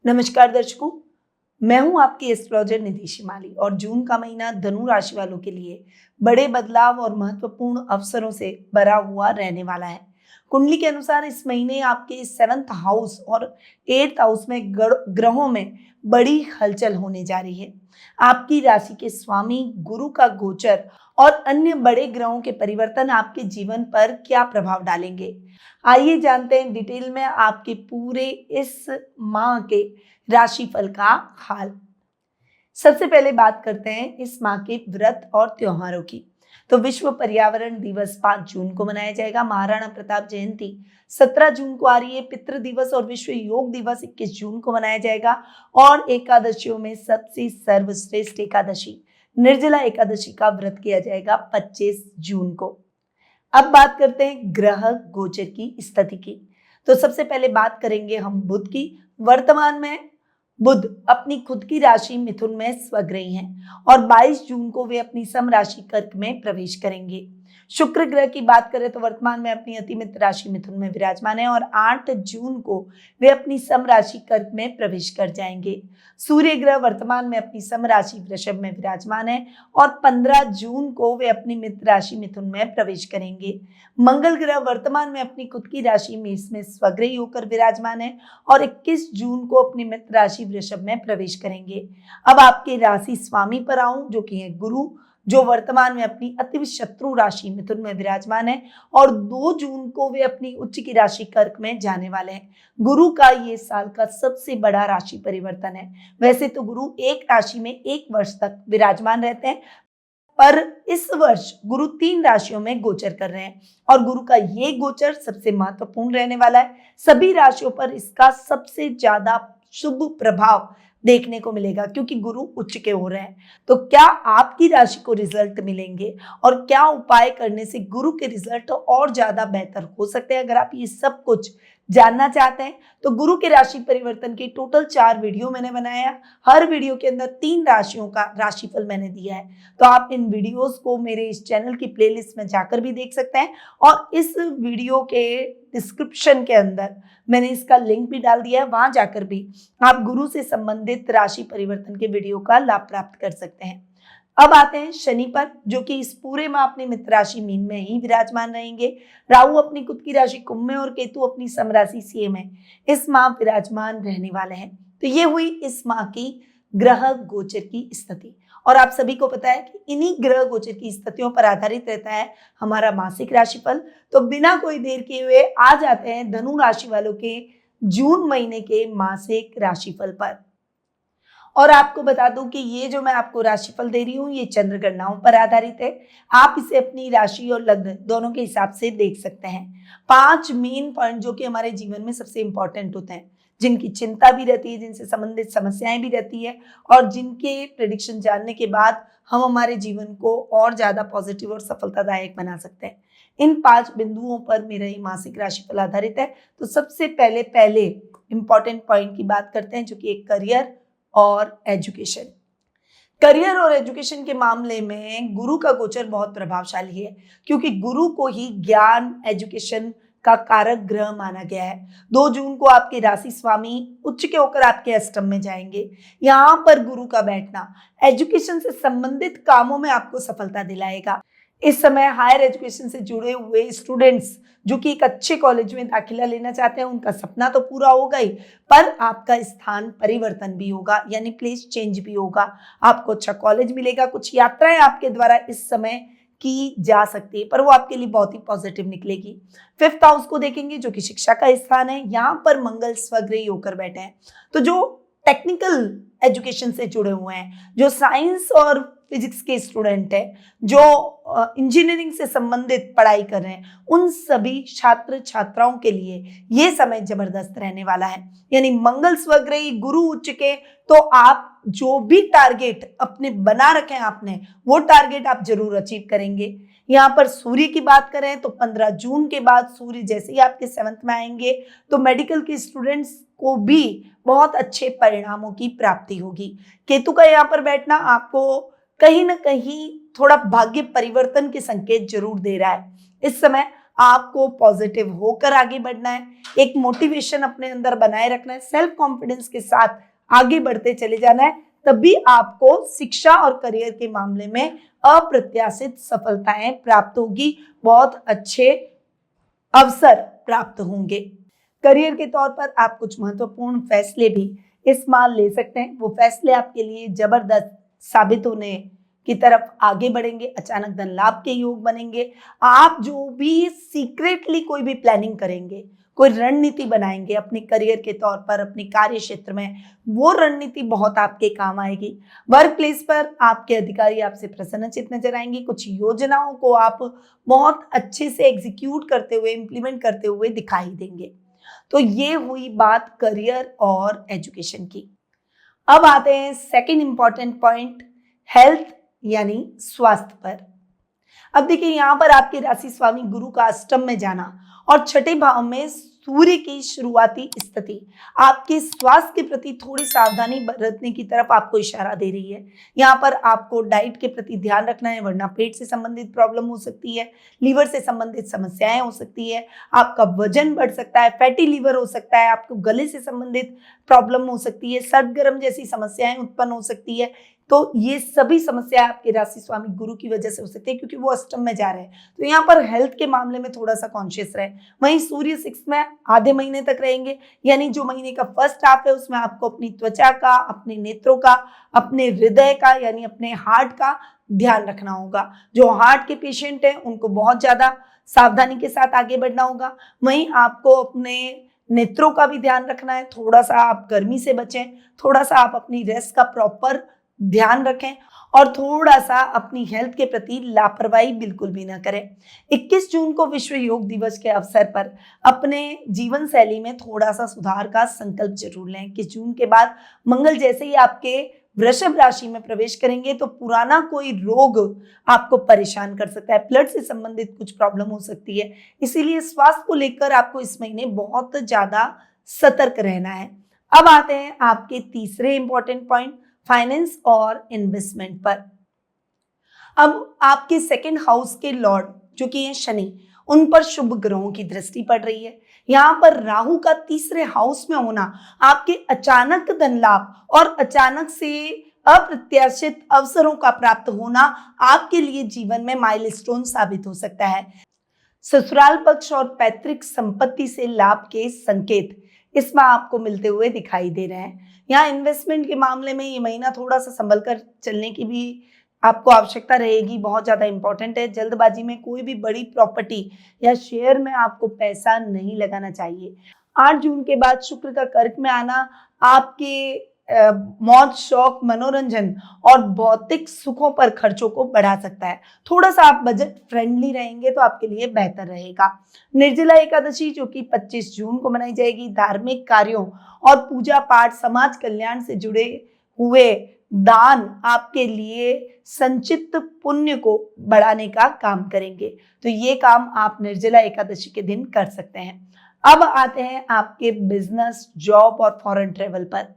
नमस्कार दर्शकों, मैं हूं आपकी एस्ट्रोलॉजर निधि शिमाली और जून का महीना धनु राशि वालों के लिए बड़े बदलाव और महत्वपूर्ण अवसरों से भरा हुआ रहने वाला है। कुंडली के अनुसार इस महीने आपके 7th हाउस और 8th हाउस में ग्रहों में बड़ी हलचल होने जा रही है। आपकी राशि के स्वामी गुरु का गोचर और अन्य बड़े ग्रहों के परिवर्तन आपके जीवन पर क्या प्रभाव डालेंगे, आइए जानते हैं डिटेल में आपके पूरे इस माह के राशिफल का हाल। सबसे पहले बात करते हैं इस माह के व्रत और त्योहारों की। तो विश्व पर्यावरण दिवस 5 जून को मनाया जाएगा। महाराणा प्रताप जयंती 17 जून को आ रही है। पितृ दिवस और विश्व योग दिवस 21 जून को मनाया जाएगा। और एकादशियों में सबसे सर्वश्रेष्ठ एकादशी निर्जला एकादशी का व्रत किया जाएगा 25 जून को। अब बात करते हैं ग्रह गोचर की स्थिति की। तो सबसे पहले बात करेंगे हम बुध की। वर्तमान में बुध अपनी खुद की राशि मिथुन में स्वग्रही हैं और 22 जून को वे अपनी सम राशि कर्क में प्रवेश करेंगे। शुक्र ग्रह की बात करें तो वर्तमान में अपनी अति मित्र राशि मिथुन में विराजमान है और 8 जून को वे अपनी सम राशि कर्क में प्रवेश कर जाएंगे। सूर्य ग्रह वर्तमान में अपनी सम राशि वृषभ में विराजमान है और 15 जून को वे अपनी मित्र राशि मिथुन में प्रवेश करेंगे। मंगल ग्रह वर्तमान में अपनी खुद की राशि मेष में स्वग्रही होकर विराजमान है और 21 जून को अपनी मित्र राशि वृषभ में प्रवेश करेंगे। अब आपके राशि स्वामी पर आऊं जो कि है गुरु, जो वर्तमान में अपनी अति शत्रु राशि मिथुन में विराजमान है और 2 जून को वे अपनी उच्च की राशि कर्क में जाने वाले हैं। गुरु का ये साल का सबसे बड़ा राशि परिवर्तन है। वैसे तो गुरु एक राशि में 1 वर्ष तक विराजमान रहते हैं, पर इस वर्ष गुरु 3 राशियों में गोचर कर रहे हैं और गुरु का ये गोचर सबसे महत्वपूर्ण रहने वाला है। सभी राशियों पर इसका सबसे ज्यादा शुभ प्रभाव देखने को मिलेगा क्योंकि गुरु उच्च के हो रहे हैं। तो क्या आपकी राशि को रिजल्ट मिलेंगे और क्या उपाय करने से गुरु के रिजल्ट और ज्यादा बेहतर हो सकते हैं? अगर आप ये सब कुछ जानना चाहते हैं तो गुरु के राशि परिवर्तन की टोटल 4 वीडियो मैंने बनाया। हर वीडियो के अंदर 3 राशियों का राशिफल मैंने दिया है, तो आप इन वीडियोस को मेरे इस चैनल की प्लेलिस्ट में जाकर भी देख सकते हैं और इस वीडियो के डिस्क्रिप्शन के अंदर मैंने इसका लिंक भी डाल दिया है, वहां जाकर भी आप गुरु से संबंधित राशि परिवर्तन के वीडियो का लाभ प्राप्त कर सकते हैं। अब आते हैं शनि पर, जो कि इस पूरे माह अपनी मित्र राशि मीन में ही विराजमान रहेंगे। राहु अपनी खुद की राशि कुंभ में और केतु अपनी सम राशि सिंह में इस माह विराजमान रहने वाले हैं। तो ये हुई इस माह की ग्रह गोचर की स्थिति और आप सभी को पता है कि इन्हीं ग्रह गोचर की स्थितियों पर आधारित रहता है हमारा मासिक राशिफल। तो बिना कोई देर किए हुए आ जाते हैं धनु राशि वालों के जून महीने के मासिक राशिफल पर। और आपको बता दूं कि ये जो मैं आपको राशिफल दे रही हूँ ये चंद्र गणनाओं पर आधारित है। आप इसे अपनी राशि और लग्न दोनों के हिसाब से देख सकते हैं। 5 मेन पॉइंट जो कि हमारे जीवन में सबसे इंपॉर्टेंट होते हैं, जिनकी चिंता भी रहती है, जिनसे संबंधित समस्याएं भी रहती है और जिनके प्रेडिक्शन जानने के बाद हम हमारे जीवन को और ज्यादा पॉजिटिव और सफलतादायक बना सकते हैं। इन 5 बिंदुओं पर मेरा ये मासिक राशिफल आधारित है। तो सबसे पहले इंपॉर्टेंट पॉइंट की बात करते हैं, जो कि एक करियर और एजुकेशन। करियर और एजुकेशन के मामले में गुरु का गोचर बहुत प्रभावशाली है क्योंकि गुरु को ही ज्ञान एजुकेशन का कारक ग्रह माना गया है। 2 जून को आपके राशि स्वामी उच्च के होकर आपके अष्टम में जाएंगे। यहाँ पर गुरु का बैठना एजुकेशन से संबंधित कामों में आपको सफलता दिलाएगा। इस समय हायर एजुकेशन से जुड़े हुए स्टूडेंट्स जो कि एक अच्छे कॉलेज में दाखिला लेना चाहते हैं, उनका सपना तो पूरा होगा ही, पर आपका स्थान परिवर्तन भी होगा, यानी प्लेस चेंज भी होगा। आपको अच्छा कॉलेज मिलेगा, कुछ यात्राएं आपके द्वारा इस समय की जा सकती है, पर वो आपके लिए बहुत ही पॉजिटिव निकलेगी। 5th हाउस को देखेंगे जो कि शिक्षा का स्थान है। यहाँ पर मंगल स्वग्रही होकर बैठे हैं। तो जो टेक्निकल एजुकेशन से जुड़े हुए हैं, जो साइंस और फिजिक्स के स्टूडेंट हैं, जो इंजीनियरिंग से संबंधित पढ़ाई कर रहे हैं, उन सभी छात्र छात्राओं के लिए ये समय जबरदस्त रहने वाला है। यानी मंगल स्वग्रही, गुरु उच्च के, तो आप जो भी टारगेट अपने बना रखे हैं आपने, वो टारगेट आप जरूर अचीव करेंगे। यहाँ पर सूर्य की बात करें तो 15 जून के बाद सूर्य जैसे ही आपके 7th में आएंगे तो मेडिकल के स्टूडेंट्स को भी बहुत अच्छे परिणामों की प्राप्ति होगी। केतु का यहाँ पर बैठना आपको कहीं ना कहीं थोड़ा भाग्य परिवर्तन के संकेत जरूर दे रहा है। इस समय आपको पॉजिटिव होकर आगे बढ़ना है, एक मोटिवेशन अपने अंदर बनाए रखना है, सेल्फ कॉन्फिडेंस के साथ आगे बढ़ते चले जाना है, तभी आपको शिक्षा और करियर के मामले में अप्रत्याशित सफलताएं प्राप्त होगी, बहुत अच्छे अवसर प्राप्त होंगे। करियर के तौर पर आप कुछ महत्वपूर्ण फैसले भी इस माह ले सकते हैं। वो फैसले आपके लिए जबरदस्त साबित होने की तरफ आगे बढ़ेंगे। अचानक धन लाभ के योग बनेंगे। आप जो भी सीक्रेटली कोई भी प्लानिंग करेंगे, कोई रणनीति बनाएंगे अपने करियर के तौर पर, अपने कार्य क्षेत्र में, वो रणनीति बहुत आपके काम आएगी। वर्क प्लेस पर आपके अधिकारी आपसे प्रसन्नचित्त नजर आएंगे। कुछ योजनाओं को आप बहुत अच्छे से एग्जीक्यूट करते हुए, इंप्लीमेंट करते हुए दिखाई देंगे। तो ये हुई बात करियर और एजुकेशन की। अब आते हैं सेकंड इंपॉर्टेंट पॉइंट, हेल्थ यानी स्वास्थ्य पर। अब देखिए, यहां पर आपके राशि स्वामी गुरु का अष्टम में जाना और छठे भाव में सूर्य की शुरुआती स्थिति आपके स्वास्थ्य के प्रति थोड़ी सावधानी बरतने की तरफ आपको इशारा दे रही है। यहाँ पर आपको डाइट के प्रति ध्यान रखना है, वरना पेट से संबंधित प्रॉब्लम हो सकती है, लीवर से संबंधित समस्याएं हो सकती है, आपका वजन बढ़ सकता है, फैटी लीवर हो सकता है, आपको गले से संबंधित प्रॉब्लम हो सकती है, सर्द गर्म जैसी समस्याएं उत्पन्न हो सकती है। तो ये सभी समस्याएं आपके राशि स्वामी गुरु की वजह से हो सकती है, क्योंकि वो अष्टम में जा रहे हैं। तो यहाँ पर हेल्थ के मामले में थोड़ा सा कॉन्शियस रहे। वहीं सूर्य 6 में आधे महीने तक रहेंगे, यानी जो महीने का फर्स्ट हाफ है उसमें आपको अपनी त्वचा का, अपने नेत्रों का, अपने हृदय का यानी अपने हार्ट का ध्यान रखना होगा। जो हार्ट के पेशेंट हैं उनको बहुत ज्यादा सावधानी के साथ आगे बढ़ना होगा। वहीं आपको अपने नेत्रों का भी ध्यान रखना है, थोड़ा सा आप गर्मी से बचें, थोड़ा सा आप अपनी रेस्ट का प्रॉपर ध्यान रखें और थोड़ा सा अपनी हेल्थ के प्रति लापरवाही बिल्कुल भी ना करें। 21 जून को विश्व योग दिवस के अवसर पर अपने जीवन शैली में थोड़ा सा सुधार का संकल्प जरूर लें। 21 जून के बाद मंगल जैसे ही आपके वृषभ राशि में प्रवेश करेंगे तो पुराना कोई रोग आपको परेशान कर सकता है, ब्लड से संबंधित कुछ प्रॉब्लम हो सकती है। इसीलिए स्वास्थ्य को लेकर आपको इस महीने बहुत ज्यादा सतर्क रहना है। अब आते हैं आपके तीसरे इंपॉर्टेंट पॉइंट, फाइनेंस और इन्वेस्टमेंट पर। अब आपके सेकंड हाउस के लॉर्ड जो कि है शनि, उन पर शुभ ग्रहों की दृष्टि पड़ रही है। यहाँ पर राहु का तीसरे हाउस में होना आपके अचानक धन लाभ और अचानक से अप्रत्याशित अवसरों का प्राप्त होना आपके लिए जीवन में माइलस्टोन साबित हो सकता है। ससुराल पक्ष और पैतृक संपत्ति से लाभ के संकेत इसमें आपको मिलते हुए दिखाई दे रहे हैं। यहाँ इन्वेस्टमेंट के मामले में ये महीना थोड़ा सा संभल कर चलने की भी आपको आवश्यकता रहेगी, बहुत ज्यादा इंपॉर्टेंट है। जल्दबाजी में कोई भी बड़ी प्रॉपर्टी या शेयर में आपको पैसा नहीं लगाना चाहिए। 8 जून के बाद शुक्र का कर्क में आना आपके मौज, शौक, मनोरंजन और भौतिक सुखों पर खर्चों को बढ़ा सकता है। थोड़ा सा आप बजट फ्रेंडली रहेंगे तो आपके लिए बेहतर रहेगा। निर्जला एकादशी जो कि 25 जून को मनाई जाएगी, धार्मिक कार्यों और पूजा पाठ, समाज कल्याण से जुड़े हुए दान आपके लिए संचित पुण्य को बढ़ाने का काम करेंगे। तो ये काम आप निर्जला एकादशी के दिन कर सकते हैं। अब आते हैं आपके बिजनेस, जॉब और फॉरेन ट्रेवल पर।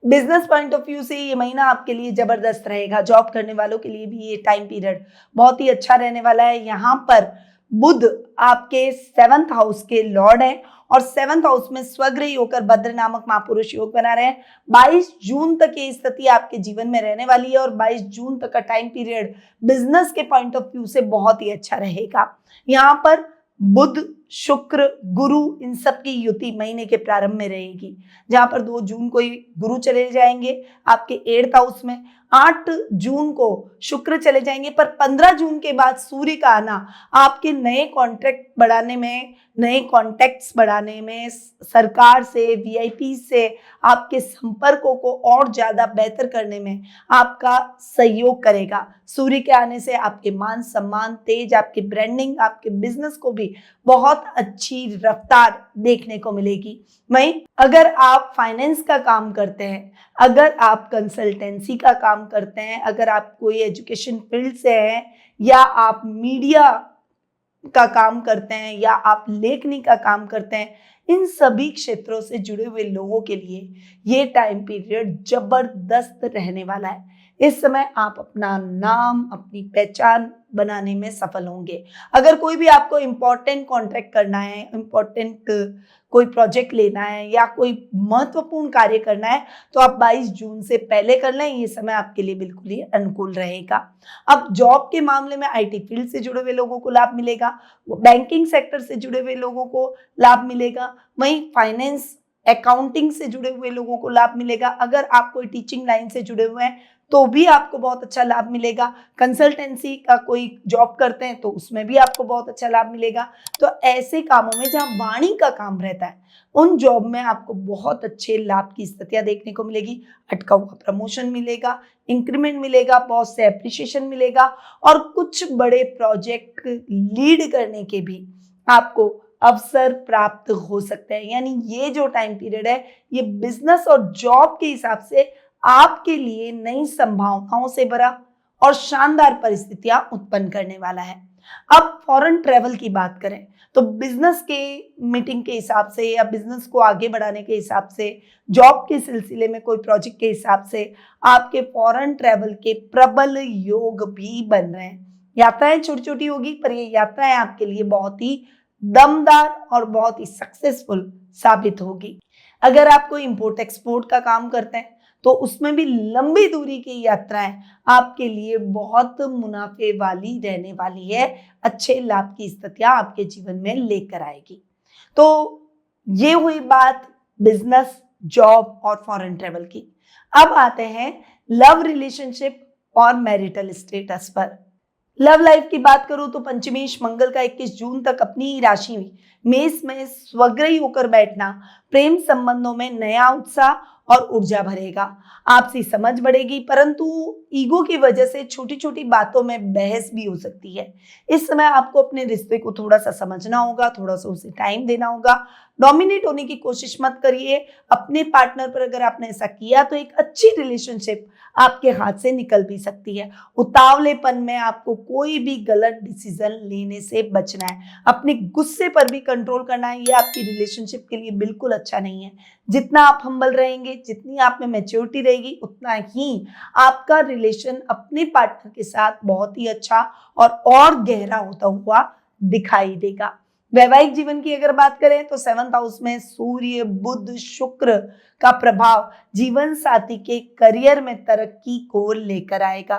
बिजनेस पॉइंट ऑफ व्यू से ये महीना आपके लिए जबरदस्त रहेगा। जॉब करने वालों के लिए भी ये टाइम पीरियड बहुत ही अच्छा रहने वाला है। यहाँ पर बुध आपके 7th हाउस के लॉर्ड हैं और 7th हाउस में स्वग्रही होकर भद्र नामक महापुरुष योग बना रहे हैं। 22 जून तक ये स्थिति आपके जीवन में रहने वाली है और 22 जून तक का टाइम पीरियड बिजनेस के पॉइंट ऑफ व्यू से बहुत ही अच्छा रहेगा। यहाँ पर बुध, शुक्र, गुरु इन सब की युति महीने के प्रारंभ में रहेगी, जहां पर 2 जून को ही गुरु चले जाएंगे आपके 8th हाउस में, 8 जून को शुक्र चले जाएंगे, पर 15 जून के बाद सूर्य का आना आपके नए कॉन्ट्रैक्ट बढ़ाने में, नए कॉन्टैक्ट्स बढ़ाने में, सरकार से, वीआईपी से आपके संपर्कों को और ज्यादा बेहतर करने में आपका सहयोग करेगा। सूर्य के आने से आपके मान सम्मान, तेज, आपकी ब्रांडिंग, आपके बिजनेस को भी बहुत अच्छी रफ्तार देखने को मिलेगी। वहीं अगर आप फाइनेंस का काम करते हैं, अगर आप कंसल्टेंसी का काम करते हैं, अगर आप कोई एजुकेशन फील्ड से हैं या आप मीडिया का काम करते हैं या आप लेखनी का काम करते हैं, इन सभी क्षेत्रों से जुड़े हुए लोगों के लिए ये टाइम पीरियड जबरदस्त रहने वाला है। इस समय आप अपना नाम, अपनी पहचान बनाने में सफल होंगे। अगर कोई भी आपको इम्पोर्टेंट कॉन्ट्रैक्ट करना है, इम्पोर्टेंट कोई प्रोजेक्ट लेना है या कोई महत्वपूर्ण कार्य करना है, तो आप 22 जून से पहले कर लें, ये समय आपके लिए बिल्कुल ही अनुकूल रहेगा। अब जॉब के मामले में आईटी फील्ड से जुड़े हुए लोगों को लाभ मिलेगा, बैंकिंग सेक्टर से जुड़े हुए लोगों को लाभ मिलेगा, वहीं फाइनेंस, अकाउंटिंग से जुड़े हुए लोगों को लाभ मिलेगा। अगर आप कोई टीचिंग लाइन से जुड़े हुए हैं तो भी आपको बहुत अच्छा लाभ मिलेगा। कंसल्टेंसी का कोई जॉब करते हैं तो उसमें भी आपको बहुत अच्छा लाभ मिलेगा। तो ऐसे कामों में जहां वाणी का काम रहता है, उन जॉब में आपको बहुत अच्छे लाभ की स्थितियां देखने को मिलेगी। अटका हुआ प्रमोशन मिलेगा, इंक्रीमेंट मिलेगा, बॉस से एप्रिशिएशन मिलेगा और कुछ बड़े प्रोजेक्ट लीड करने के भी आपको अवसर प्राप्त हो सकते हैं। यानी ये जो टाइम पीरियड है, ये बिजनेस और जॉब के हिसाब से आपके लिए नई संभावनाओं से भरा और शानदार परिस्थितियां उत्पन्न करने वाला है। अब फॉरेन ट्रेवल की बात करें तो बिजनेस के मीटिंग के हिसाब से या बिजनेस को आगे बढ़ाने के हिसाब से, जॉब के सिलसिले में कोई प्रोजेक्ट के हिसाब से आपके फॉरेन ट्रेवल के प्रबल योग भी बन रहे हैं। यात्राएं छोटी छोटी होगी पर ये यात्राएं आपके लिए बहुत ही दमदार और बहुत ही सक्सेसफुल साबित होगी। अगर आप कोई इंपोर्ट एक्सपोर्ट का काम करते हैं तो उसमें भी लंबी दूरी की यात्राएं आपके लिए बहुत मुनाफे वाली रहने वाली है, अच्छे लाभ की स्थितियां आपके जीवन में लेकर आएगी। तो ये हुई बात बिजनेस, जॉब और फॉरेन ट्रेवल की। अब आते हैं लव रिलेशनशिप और मैरिटल स्टेटस पर। लव लाइफ की बात करूं तो पंचमेश मंगल का 21 जून तक अपनी राशि मेष में स्वग्रही होकर बैठना प्रेम संबंधों में नया उत्साह और ऊर्जा भरेगा। आपसी समझ बढ़ेगी, परंतु ईगो की वजह से छोटी छोटी बातों में बहस भी हो सकती है। इस समय आपको अपने रिश्ते को थोड़ा सा समझना होगा, थोड़ा सा उसे टाइम देना होगा। डोमिनेट होने की कोशिश मत करिए अपने पार्टनर पर। अगर आपने ऐसा किया तो एक अच्छी रिलेशनशिप आपके हाथ से निकल भी सकती है। उतावलेपन में आपको कोई भी गलत डिसीजन लेने से बचना है। अपने गुस्से पर भी कंट्रोल करना है, ये आपकी रिलेशनशिप के लिए बिल्कुल अच्छा नहीं है। जितना आप हम्बल रहेंगे, जितनी आप में मैच्योरिटी रहेगी, उतना ही आपका रिलेशन अपने पार्टनर के साथ बहुत ही अच्छा और गहरा होता हुआ दिखाई देगा। वैवाहिक जीवन की अगर बात करें तो 7th हाउस में सूर्य, बुध, शुक्र का प्रभाव जीवन साथी के करियर में तरक्की को लेकर आएगा।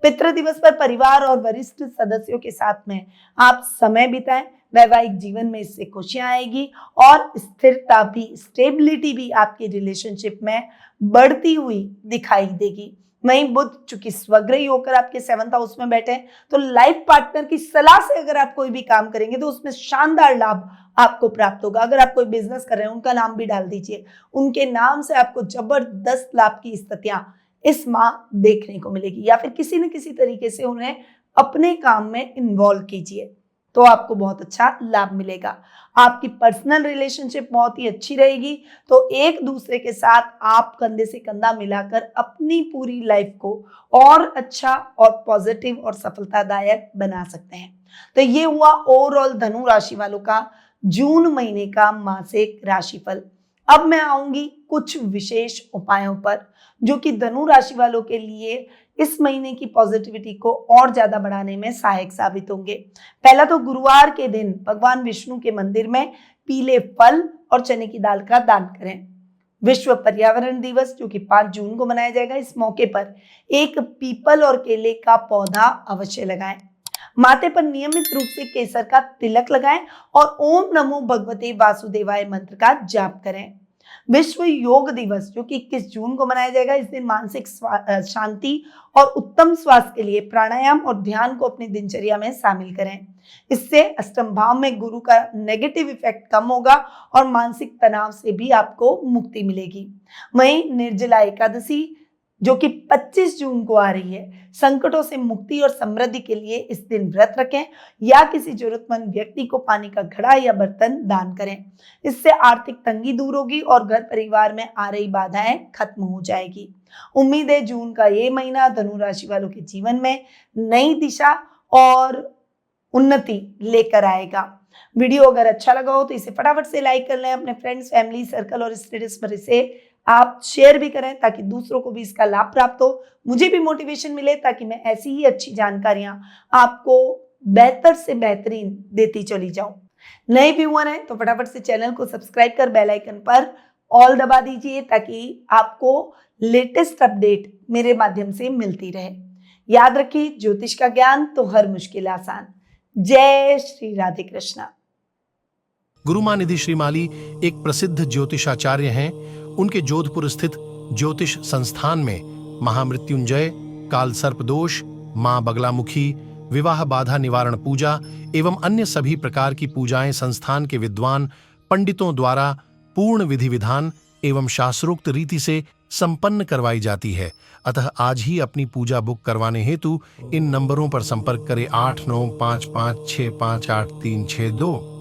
पितृ दिवस पर परिवार और वरिष्ठ सदस्यों के साथ में आप समय बिताएं। वैवाहिक जीवन में इससे खुशियां आएगी और स्थिरता भी, स्टेबिलिटी भी आपकी रिलेशनशिप में बढ़ती हुई दिखाई देगी। वहीं बुध चूंकि स्वग्रही होकर आपके 7th हाउस में बैठे हैं, तो लाइफ पार्टनर की सलाह से अगर आप कोई भी काम करेंगे तो उसमें शानदार लाभ आपको प्राप्त होगा। अगर आप कोई बिजनेस कर रहे हैं, उनका नाम भी डाल दीजिए, उनके नाम से आपको जबरदस्त लाभ की स्थितियां इस माह देखने को मिलेगी। या फिर किसी न किसी तरीके से उन्हें अपने काम में इन्वॉल्व कीजिए तो आपको बहुत अच्छा लाभ मिलेगा। आपकी पर्सनल रिलेशनशिप बहुत ही अच्छी रहेगी, तो एक दूसरे के साथ आप कंधे से कंधा मिलाकर अपनी पूरी लाइफ को और अच्छा और पॉजिटिव और सफलतादायक बना सकते हैं। तो ये हुआ ओवरऑल धनु राशि वालों का जून महीने का मासिक राशिफल। अब मैं आऊंगी कुछ विशेष उपायों पर जो कि धनु राशि वालों के लिए इस महीने की पॉजिटिविटी को और ज्यादा बढ़ाने में सहायक साबित होंगे। पहला तो गुरुवार के दिन भगवान विष्णु के मंदिर में पीले फल और चने की दाल का दान करें। विश्व पर्यावरण दिवस जो कि 5 जून को मनाया जाएगा, इस मौके पर एक पीपल और केले का पौधा अवश्य लगाएं। माथे पर नियमित रूप से केसर का तिलक लगाएं और ओम नमो भगवते वासुदेवाय मंत्र का जाप करें। विश्व योग दिवस जो कि 21 जून को मनाया जाएगा, इस दिन मानसिक शांति और उत्तम स्वास्थ्य के लिए प्राणायाम और ध्यान को अपनी दिनचर्या में शामिल करें। इससे अष्टम भाव में गुरु का नेगेटिव इफेक्ट कम होगा और मानसिक तनाव से भी आपको मुक्ति मिलेगी। वहीं निर्जला एकादशी जो कि 25 जून को आ रही है, संकटों से मुक्ति और समृद्धि के लिए इस दिन व्रत रखें या किसी जरूरतमंद व्यक्ति को पानी का घड़ा या बर्तन दान करें। इससे आर्थिक तंगी दूर होगी और घर परिवार में आ रही बाधाएं खत्म हो जाएगी। उम्मीद है जून का ये महीना धनु राशि वालों के जीवन में नई दिशा और उन्नति लेकर आएगा। वीडियो अगर अच्छा लगा हो तो इसे फटाफट से लाइक कर लें, अपने फ्रेंड्स, फैमिली, सर्कल और स्टेटस पर इसे आप शेयर भी करें ताकि दूसरों को भी इसका लाभ प्राप्त हो, मुझे भी मोटिवेशन मिले ताकि मैं ऐसी ही अच्छी जानकारियां आपको बेहतर से बेहतरीन देती चली जाऊं। नए व्यूअर हैं तो फटाफट से चैनल को सब्सक्राइब कर बेल आइकन पर ऑल दबा दीजिए ताकि आपको लेटेस्ट अपडेट मेरे माध्यम से मिलती रहे। याद रखिए, ज्योतिष का ज्ञान तो हर मुश्किल आसान। जय श्री राधे कृष्णा। गुरुमानिधि श्रीमाली एक प्रसिद्ध ज्योतिषाचार्य हैं। उनके जोधपुर स्थित ज्योतिष संस्थान में महामृत्युंजय, काल सर्प दोष, मां बगलामुखी, विवाह बाधा निवारण पूजा एवं अन्य सभी प्रकार की पूजाएं संस्थान के विद्वान पंडितों द्वारा पूर्ण विधि विधान एवं शास्त्रोक्त रीति से संपन्न करवाई जाती है। अतः आज ही अपनी पूजा बुक करवाने हेतु इन नंबरों पर संपर्क करें 8955658362।